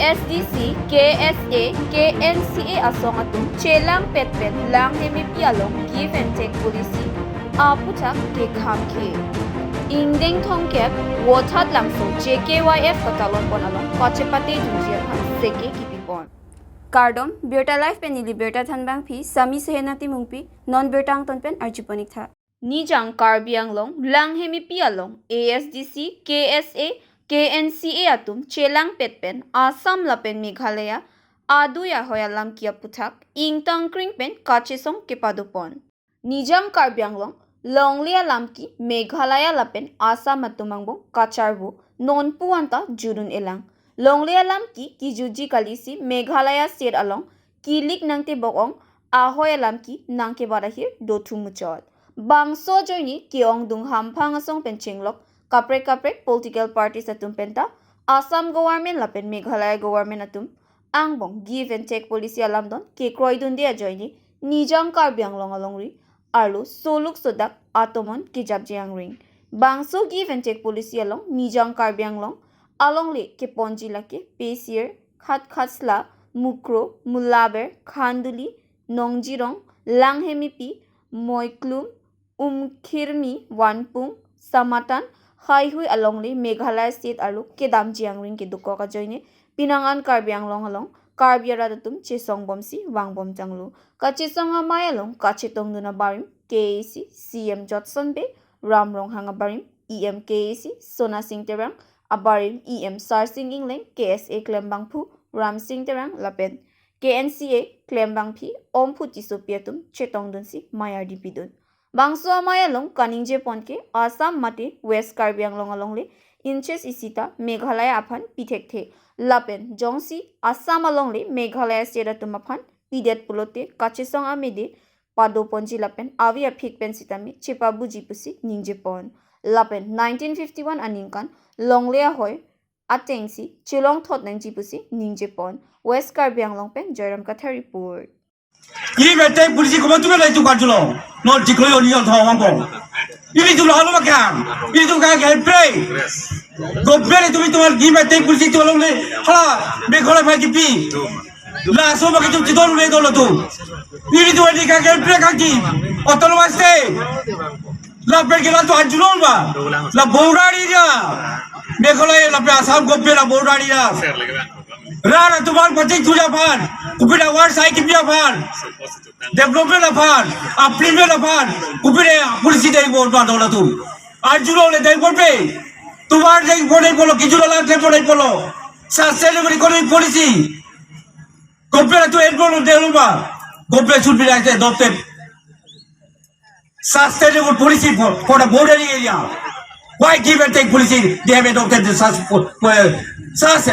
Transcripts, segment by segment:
ASDC KSA KNCA asong atum chelang petpen Langhemphi along give and take policy aphuthak kekhamkhe ingdeng thongkep wothat langso JKYF katalon pon along pachepate junjia khan seke kipipon Kardom Berta Life pen Liberta Thanbang Phi Sami Sehenati Mungpi Non Bertang Ton pen Archiponik Tha Nijang Karbi Anglong Langhemphi along ASDC KSA KNCA atum chelang petpen Assam lapen Meghalaya adui ahoi alamki aphuthak ingtang kring pen kacharvo kepadupon Nijang Karbi Anglong Longle alamki Meghalaya lapen Assam atum angbong kacharvo nonpu anta jurun elang Longle alamki kijutji kalisi Meghalaya state along killik nangtebok ahoi alamki kebat ahir dotu mochot Bangso ajoine ke-ongdung Hamphang asong pen Cheng kaprek political parties atum penta Assam Government lapen Meghalaya Government atum angbong give and take policy alamdon ke kroidun de ajoine Nijang Karbi Anglong alongri arlo soluk sodak atomon kijutji angring Bangso give and take policy along Nijang Karbi Anglong alongle ke ponji lake pesir khatsla mukro mulaber khanduli nongjirong Langhemphi moiklum khirmi wanpung samatan ahoi alongle Meghalaya state alu kedam jiangring ke duko ka joine pinangan Karbi Anglong along Karbi aradatum chesong bomsi wangbom janglu ka chesong amay along ka chetong duna barim KSA CM Jotson be ramrong hanga barim EM KSA Sona Singh terang abarim EM Sar Singh Ingleng KSA Klembangphu Ram Singh terang lapen KNCA Klembangphi omphuti sopiatum chetong dunsi mayar dipidun Bangso amayalong kaningje ponke Assam mate West Karbi Anglong alongle inches isita Meghalaya aphan pithekte lapen jongsi Assam alongle Meghalaya state atumaphan pidet pulote kachesong amede pado ponji lapen avi aphik pen sitami chepa buji pusi ningje pon lapen 1951 aningkan Longle ahoi atengsi chilong thot nangji pusi ningje pon West Karbi Anglong pen Joyram Katha report Ini take polisi kau tu kan itu kan jual, non dikelola ni orang thawang kau. Ini tu lalu macam, ini tu kan play. Kau play tu ini take polisi tu lalu ni, hala, Meghalaya mai kipi. Lah semua kita tu tidak boleh dulu tu. Ini tu ini kan play kan ki, otak luas deh. Lah pergi lah tu anjuran ba, lah borari dia. Meghalaya lah Assam Government lah borari dia. Rara tuan penting tu japan, kupida war sai kipia pan, development apan, appliment apan, kupida polisi dari bor pan dola tu. Anjuran le dari bor pe, tuan dari bor dari polo, kijula lah dari bor dari polo, sustainable economic policy, kupida tu enroll dari rumah, kupida should be like that adopted. Sustainable policy for the border area. Why give and take policy? They have adopted the such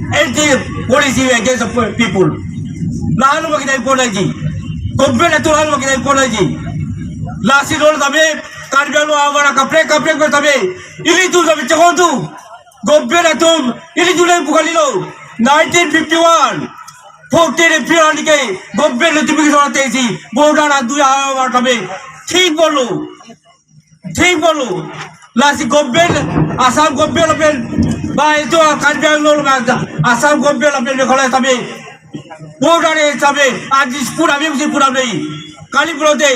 anti-policy against the people. Lalu bagi dari policy, government itu lalu bagi dari policy. Last year orang tapi Karbi Anglong awak kaprek tapi ini tu tapi cakap tu government itu ini tu lagi bukan itu 1951 14 April ni ke government itu begitu orang tesi border adu awak tapi ठीक बोलो लासी government Assam government अपन bye तो Karbi Anglong Assam government अपन Meghalaya तबे border तबे आज इस पूरा नहीं काली बोलते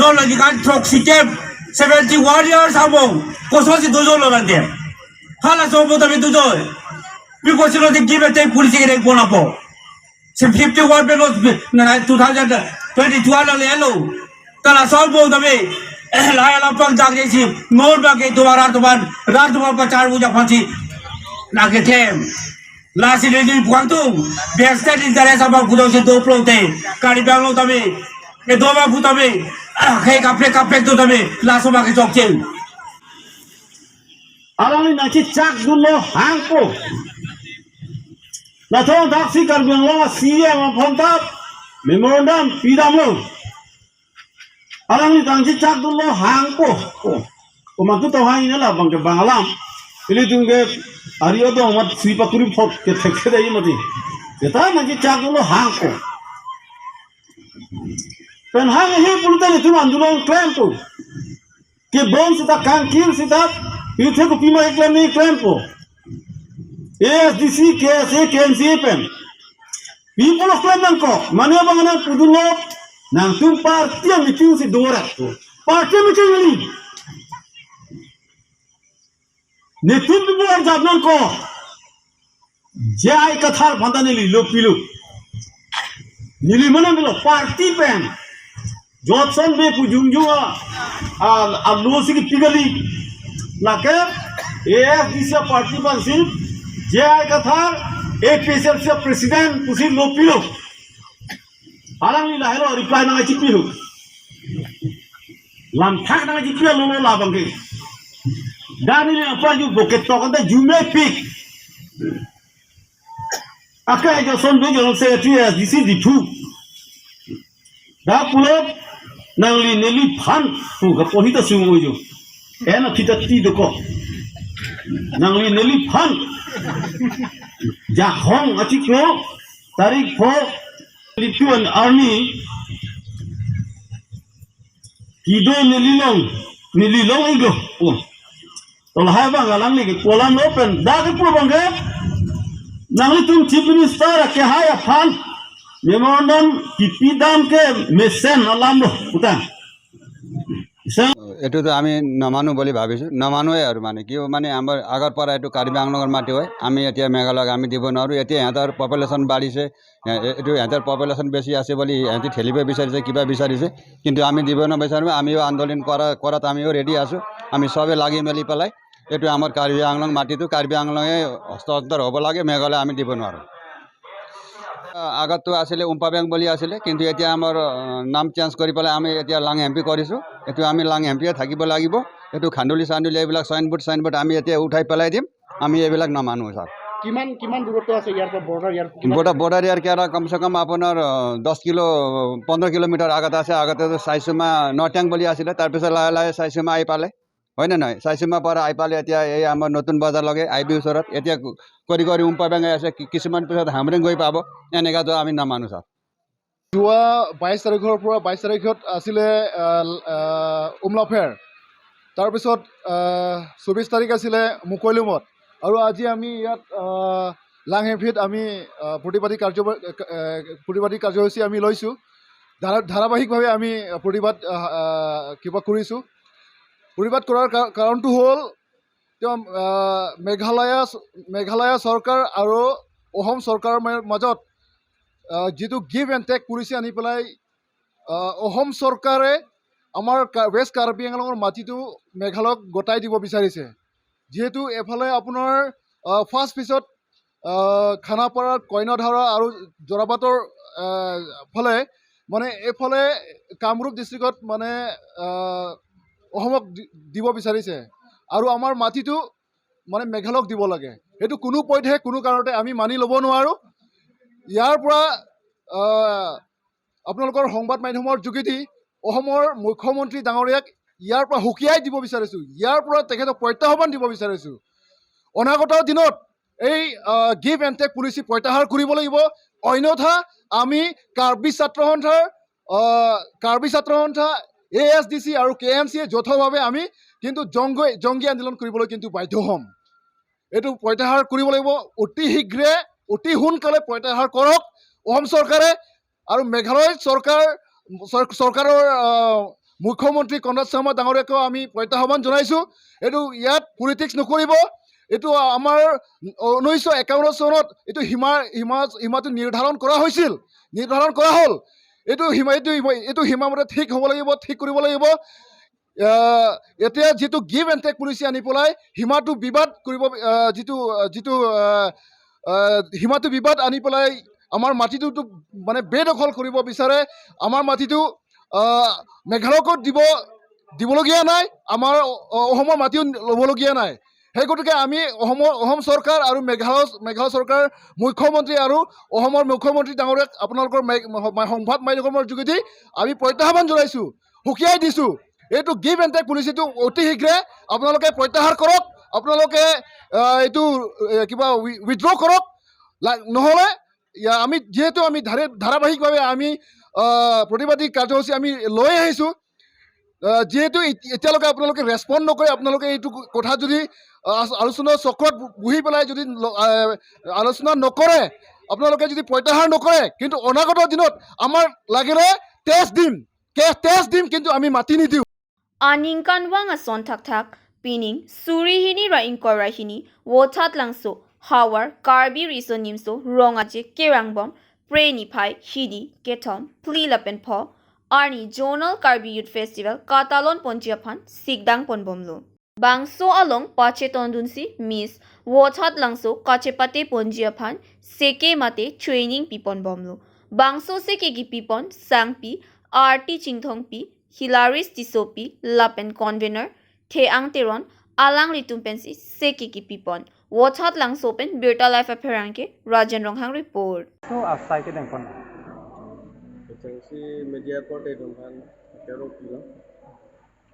डॉल लगी काल ट्रक सिकेप 71 years हमो कोसों से 2 लोग रहते हैं हालां सो बोलते हैं 2 भी कोशिश लोग give and take पुलिस के नहीं बोला पो 51 पे लोग 2022 वाले हैं लोग कल सौ बोलते हैं लाया लापंग जाके सी मोर बाके तुम्हारा रात तुम्हारा पचार बुझा फांसी लाके थे लासी लेनी पुआंतु बेस्टेड इंटरेस्ट अब बुझाओ से 2 प्लोटे Karbi Anglong तबे ये 2 बार बुझा तबे कहीं काप्रेक तो तबे लासो बाके चौके Alam ni nanti cak dulu hangko. Lathong taksi Karbi Anglong siya mapantap memorandum pidamu. Alam ni nanti cak dulu hangko. Komandu tahu hang ini lah bang ke Bangalam. Ini tunggu Arya tu amat siapa turi pot ke tekse dah ini mati. Kita nanti cak dulu hangko. Pen hang ini pun tak itu anjuran klaim tu. Ke bom sita kan kir sita itu aku pima klaim ni klaim tu. ASDC KSA KNCA pen. People of Langhemphi, mani abang nang pudulo nang tum party meeting si dora. Party meeting ni. Netum bibuar jabnan ko. Jai kathar banda nili lo pilu. Nili mana bilo party pen. Johnson be pujungjua alusi ki pigali. Lake ASDC party pansip jai kathar APSF president pusi lo pilu. Alang ni lahelo reply na ngaji pilu. Lam thak na ngaji pilu lo labang ke. Dani ni apa ju boket tokan da jume pik. Akai jo son be jo se ASDC ditu. Da pulo nangli neli phan tu ka pohita sungu jo. Ena kita ti doko. Nangli neli phan. Jahong atiklo tarik 4 Lithuanian army kido nililong igo tol hai bang alang ni kolam open da ke pur bang nangli tum chief minister ke hai phan memorandum kipidam ke mesen alamdo utan এইটো তো আমি নমানো বুলি ভাবিছোঁ নমানোৱে আৰু মানে কি মানে আমাৰ আগৰ পৰা এইটো কাৰ্বি আংলঙৰ মাটি হয় আমি এতিয়া মেঘালয়ক আমি দিব নোৱাৰোঁ এতিয়া ইহঁতৰ পপুলেশ্যন বাঢ়িছে এইটো ইহঁতৰ পপুলেশ্যন বেছি আছে বুলি ইহঁতি ঠেলিব বিচাৰিছে কিবা বিচাৰিছে কিন্তু আমি দিব নিবিচাৰোঁ আমিও আন্দোলন কৰাত আমিও ৰেডি আছোঁ আমি চবে লাগি মেলি পেলাই এইটো আমাৰ কাৰ্বি আংলং মাটিটো কাৰ্বি আংলঙে হস্তান্তৰ হ'ব লাগে মেঘালয় আমি দিব নোৱাৰোঁ আগতো আছিলে উম্পাবেং বুলি আছিলে কিন্তু এতিয়া আমাৰ নাম চেঞ্জ কৰি পেলাই আমি এতিয়া লাংহেম্পি কৰিছোঁ এইটো আমি লাংহেম্পিয়ে থাকিব লাগিব এইটো খান্দুলি চান্দুলি এইবিলাক চাইনবোৰ্ড আমি এতিয়া উঠাই পেলাই দিম আমি এইবিলাক নামানো ছাৰ কিমান দূৰত্ব আছে ইয়াৰ পৰা বৰ্ডাৰ ইয়াৰ কেৰা কমচে কম আপোনাৰ 10 কিলো 15 কিলোমিটাৰ আগত আছে আগতেতো চাইচুমা নটেং বুলি আছিলে তাৰপিছত লাহে লাহে চাইচুমা আহি পালে হয় নে নহয় চাইচুমা পৰা আহি পালে এতিয়া এই আমাৰ নতুন বজাৰলৈকে আইবি ওচৰত এতিয়া কৰি উম্পাবেঙে আছে কিছুমান পিছত হামৰেং গৈ পাব এনেকুৱাতো আমি নামানো ছাৰ যোৱা 22 তাৰিখৰ পৰা 22 তাৰিখত আছিলে উমলাফেৰ তাৰপিছত 24 তাৰিখ আছিলে মুকলিমত আৰু আজি আমি ইয়াত লাংহেম্পিত আমি প্ৰতিবাদী কাৰ্যসূচী আমি লৈছোঁ ধাৰাবাহিকভাৱে আমি প্ৰতিবাদ কৰাৰ কাৰণটো হ'ল তেওঁ মেঘালয়া চৰকাৰ আৰু অসম চৰকাৰৰ মাজত যিটো গিভ এণ্ড টেক পলিচি আনি পেলাই অসম চৰকাৰে আমাৰ ৱেষ্ট কাৰ্বি আংলঙৰ মাটিটো মেঘালয়ক গতাই দিব বিচাৰিছে যিহেতু এফালে আপোনাৰ ফাৰ্ষ্ট পিছত খানাপাৰা কইনাধাৰা আৰু জৰাবাটৰ ফালে মানে এইফালে কামৰূপ ডিষ্ট্ৰিক্টত মানে অসমক দিব বিচাৰিছে আৰু আমাৰ মাটিটো মানে মেঘালয়ক দিব লাগে সেইটো কোনো পধ্যে কোনো কাৰণতে আমি মানি ল'ব নোৱাৰোঁ ইয়াৰ পৰা আপোনালোকৰ সংবাদ মাধ্যমৰ যোগেদি অসমৰ মুখ্যমন্ত্ৰী ডাঙৰীয়াক ইয়াৰ পৰা হুকিয়াই দিব বিচাৰিছোঁ ইয়াৰ পৰা তেখেতক প্ৰত্যাহ্বান দিব বিচাৰিছোঁ অনাগত দিনত এই গিভ এণ্ড টেক পলিচি প্ৰত্যাহাৰ কৰিব লাগিব অন্যথা আমি কাৰ্বি ছাত্ৰ সন্থা ASDC আৰু KMCA যৌথভাৱে আমি কিন্তু জংগী আন্দোলন কৰিবলৈ কিন্তু বাধ্য হ'ম এইটো প্ৰত্যাহাৰ কৰিব লাগিব অতি শীঘ্ৰে অতি সোনকালে প্ৰত্যাহাৰ কৰক অসম চৰকাৰে আৰু মেঘালয় চৰকাৰৰ মুখ্যমন্ত্ৰী কনৰাড শৰ্মা ডাঙৰীয়াকো আমি প্ৰত্যাহ্বান জনাইছোঁ এইটো ইয়াত পলিটিক্স নকৰিব এইটো আমাৰ 1951 চনত এইটো সীমাটো নিৰ্ধাৰণ কৰা হ'ল এইটো সীমামতে ঠিক হ'ব লাগিব ঠিক কৰিব লাগিব এতিয়া যিটো গিভ এণ্ড টেক পলিচি আনি পেলাই সীমাটো বিবাদ কৰিব সীমাটো বিবাদ আনি পেলাই আমাৰ মাটিটো মানে বেদখল কৰিব বিচাৰে আমাৰ মাটিটো মেঘালয়কো দিবলগীয়া নাই আমাৰ অসমৰ মাটিও ল'বলগীয়া নাই সেই গতিকে আমি অসম চৰকাৰ আৰু মেঘালয় চৰকাৰ মুখ্যমন্ত্ৰী আৰু অসমৰ মুখ্যমন্ত্ৰী ডাঙৰীয়াক আপোনালোকৰ সংবাদ মাধ্যমৰ যোগেদি আমি প্ৰত্যাহ্বান জনাইছোঁ হুকিয়াই দিছোঁ এইটো গিভ এণ্ড টেক পলিচিটো অতি শীঘ্ৰে আপোনালোকে প্ৰত্যাহাৰ কৰক আপোনালোকে এইটো কিবা উইথড্ৰ কৰক নহ'লে আমি যিহেতু আমি ধাৰাবাহিকভাৱে আমি প্ৰতিবাদী কাৰ্যসূচী আমি লৈ আহিছোঁ যিহেতু এতিয়ালৈকে আপোনালোকে ৰেছপণ্ড নকৰে, আপোনালোকে এইটো কথা যদি আলোচনা চক্ৰত বহি পেলাই যদি আলোচনা নকৰে, আপোনালোকে যদি প্ৰত্যাহাৰ নকৰে, কিন্তু অনাগত দিনত আমাৰ লাগিলে তেজ দিম কিন্তু আমি মাতি নিদিওঁ। Aningkan wang ason thak thak pining surihini ra inkorahini wotat langso hawar karbi riso nimso rongaje kerangbom preni phai hidi ketom plilapen pho arni Zonal Karbi Youth Festival katalon ponjiaphan sigdang ponbomlo Bangso along pache tondunsi miss wotat langso kachepate ponjiaphan seke mate training pipon bomlo Bangso seke gi pipon sangpi arti chingthongpi Hilaris Tisopi, Lapen Convener, Theang Teron, Alang Litumpensi, Sekiki Pipon. Wotat lang sopen, Birta Life Appearanke, Rajan Ronghang Report. So asai ke dengkon. Cheng si media port dongkan kero kilo.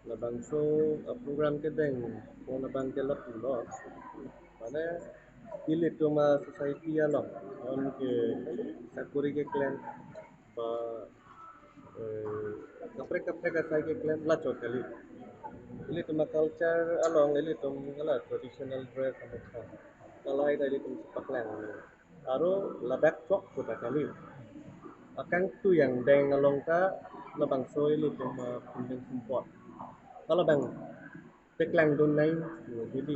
La Bangso program ke deng pon bang ke lap lo. Mana killik to ma society along on ke sakuri ke clan ba kaprek asai ke clan la chokali. Ini tu culture along ini tu ngala traditional dress sama. Kalau ada ini tu pakaian. Aro la backdrop tu kali. Akan tu yang deng along ka la Bangso ini tu pundeng support. Kalau bang pakaian tu naik jadi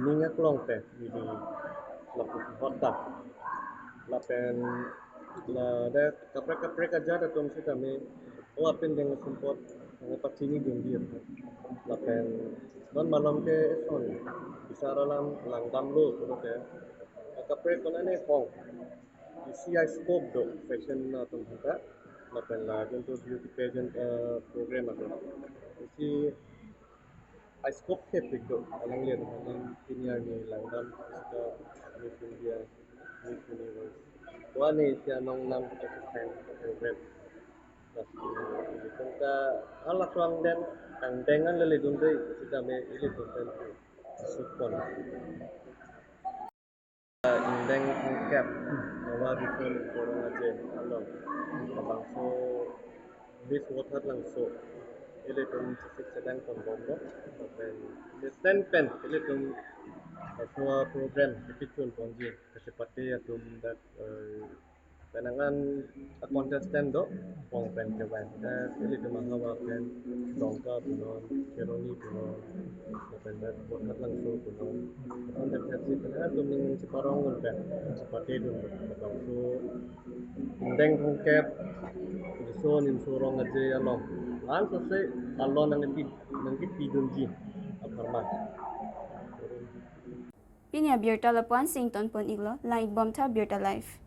minyak long teh jadi la support dah. Lapen la ada kaprek aja ada tu mesti kami apin dengan support ngapak sini dia. Lapen non malam ke son bisa dalam langdam lo tu ke kaprek mana ni pong isi scope do fashion tu kita lapen la untuk beauty pageant program atau isi scope ke do alang lihat alang senior ni langdam kita Miss India Miss Universe wah ni si anong nam assistant program kita alat ruang dan dengan lele dundai kita me ini bukan support indeng cap bahwa dikon orang aja along Bangso bis water langso ini tu sedang pembombong dan pen ini tu semua program kecil ponji kecepatan atau dat penangan kontestan do pong pen kebat ini tu mahawa pen dongka bunon keroni bunon pendat water langso bunon untuk versi penangan tu ning separong pen seperti itu Bangso indeng kap so nim surong aja along an selesai alon nangtebok kijutji aparman Pinya Birta Lapuan Sington Pon Iglo, Like Bomta Birta Life.